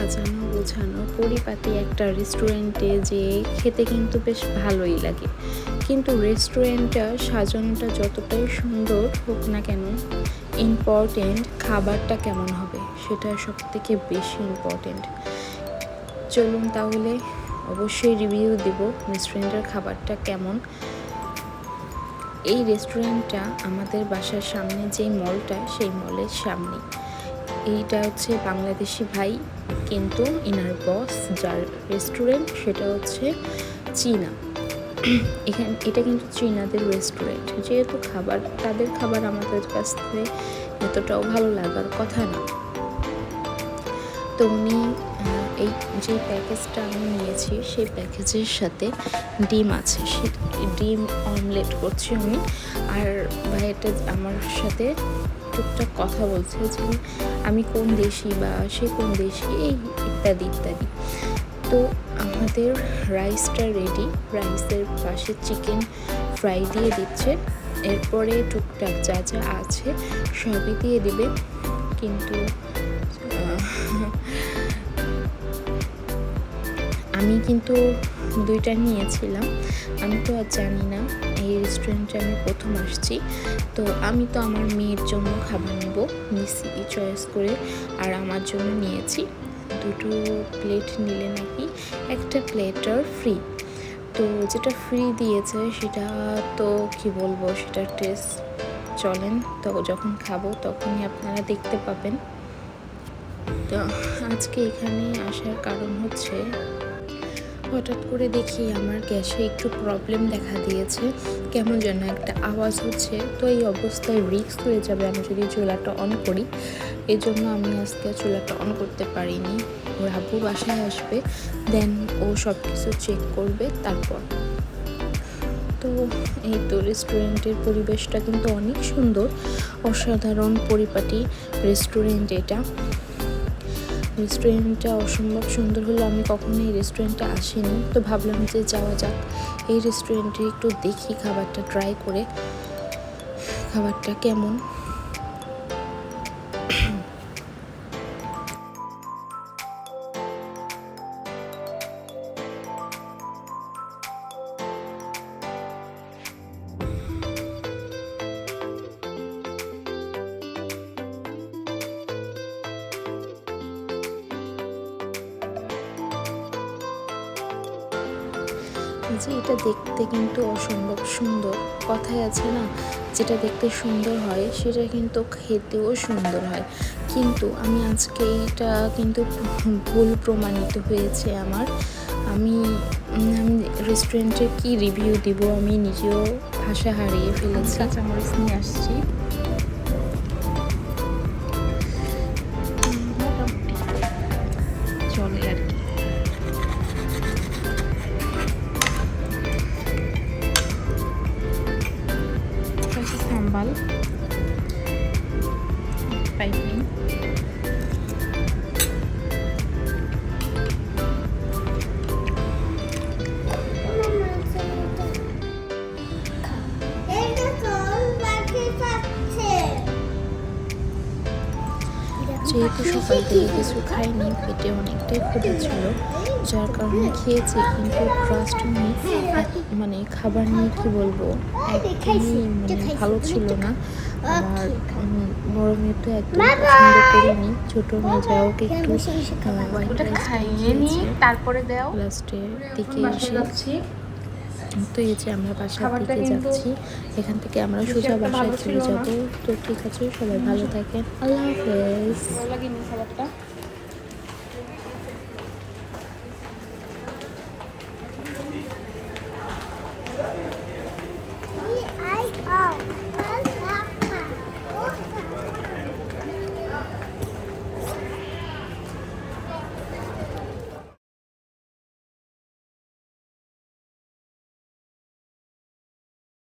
সাজানো গোছানো পরিপাটি একটা রেস্টুরেন্টে যে খেতে কিন্তু বেশ ভালোই লাগে, কিন্তু রেস্টুরেন্টটা সাজানোটা যতটাই সুন্দর হোক না কেন, ইম্পর্টেন্ট খাবারটা কেমন হবে সেটা সব থেকে বেশি ইম্পর্টেন্ট। চলুন তাহলে অবশ্যই রিভিউ দেব রেস্টুরেন্টের খাবারটা কেমন। এই রেস্টুরেন্টটা আমাদের বাসার সামনে যে মলটা, সেই মলের সামনে। এইটা হচ্ছে বাংলাদেশি ভাই, কিন্তু ইনার বস যার রেস্টুরেন্ট সেটা হচ্ছে চীনা। এটা কিন্তু চীনাদের রেস্টুরেন্ট, যেহেতু তাদের খাবার আমাদের কাছ থেকে এতটাও ভালো লাগার কথা না। তো উনি এই যে প্যাকেজটা আমি নিয়েছি সেই প্যাকেজের সাথে ডিম আছে, সে ডিম অমলেট করছি আমি। আর ভাইয়াটা আমার সাথে টুকটাক কথা বলছে যে আমি কোন দেশি বা সে কোন দেশি, এই ইত্যাদি ইত্যাদি। তো আমাদের রাইসটা রেডি, রাইসের পাশে চিকেন ফ্রাই দিয়ে দিচ্ছে, এরপরে টুকটাক যা যা আছে সবই দিয়ে দিবে। কিন্তু আমি কিন্তু দুইটা নিয়েছিলাম, আমি তো আর জানি না, এই রেস্টুরেন্টে আমি প্রথম আসছি, তো আমি তো আমার মেয়ের জন্য খাবার নেব নিয়েছি চয়েস করে, আর আমার জন্য নিয়েছি। দুটো প্লেট নিলে নাকি একটা প্লেটার ফ্রি। তো যেটা ফ্রি দিয়েছে সেটা তো কি বলবো, সেটার টেস্ট চলেন তো যখন খাবো তখনই আপনারা দেখতে পাবেন। তো আজকে এখানে আসার কারণ হচ্ছে, হঠাৎ করে দেখি আমার গ্যাসে একটু প্রবলেম দেখা দিয়েছে, কেমন যেন একটা আওয়াজ হচ্ছে। তো এই অবস্থায় রিস্ক হয়ে যাবে আমি যদি চুলাটা অন করি, এই জন্য আমি আজকে চুলাটা অন করতে পারিনি। ওর আব্বু বাসায় আসবে, দেন ও সব কিছু চেক করবে তারপর। তো এই তো রেস্টুরেন্টের পরিবেশটা কিন্তু অনেক সুন্দর, অসাধারণ পরিপাটি রেস্টুরেন্ট। রেস্টুরেন্টটা অসম্ভব সুন্দর হলো, আমি কখনো এই রেস্টুরেন্টে আসিনি, তো ভাবলাম যে যাওয়া যাক এই রেস্টুরেন্টে, একটু দেখি খাবারটা ট্রাই করে খাবারটা কেমন। যে এটা দেখতে কিন্তু অসম্ভব সুন্দর, কথায় আছে না, যেটা দেখতে সুন্দর হয় সেটা কিন্তু খেতেও সুন্দর হয়। কিন্তু আমি আজকে এইটা কিন্তু ভুল প্রমাণিত হয়েছে আমার। আমি রেস্টুরেন্টের কি রিভিউ দিব আমি নিজেও ভাষা হারিয়ে ফেলেছি। কাঁচামরিচ নিয়ে আসছি, চলে আর কি। সাম্বাল পাইপিং, যেহেতু সকাল থেকে কিছু খাইনি, পেটে অনেকটাই ক্ষুধা ছিল, যার কারণে খেয়েছি, কিন্তু ট্রাস্ট মি, মানে খাবার নিয়ে কি বলবো, একদমই ভালো ছিল না। আর বড় মেয়ে তো একদম পছন্দ করিনি, ছোটো মেয়ে যা ওকে একটু খাইয়ে নিই তারপরে দেও লাস্টের দিকে এসে। তো এই যে আমরা বাসার দিকে যাচ্ছি, এখান থেকে আমরা সোজা বাসায় চলে যাবো। তো ঠিক আছে, সবাই ভালো থাকেন, আল্লাহ হাফেজ।